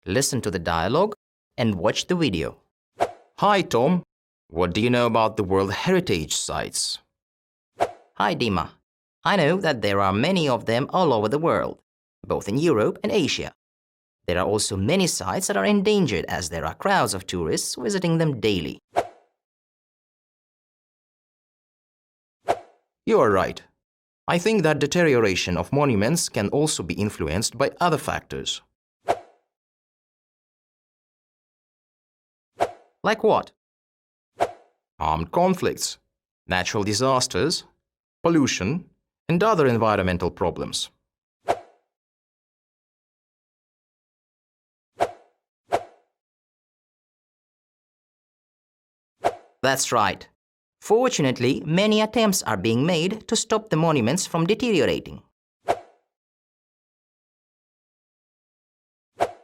listen to the dialogue, and watch the video. Hi, Tom. What do you know about the World Heritage Sites? Hi, Dima. I know that there are many of them all over the world, both in Europe and Asia. There are also many sites that are endangered as there are crowds of tourists visiting them daily. You are right. I think that deterioration of monuments can also be influenced by other factors. Like what? Armed conflicts, natural disasters, pollution, and other environmental problems. That's right. Fortunately, many attempts are being made to stop the monuments from deteriorating.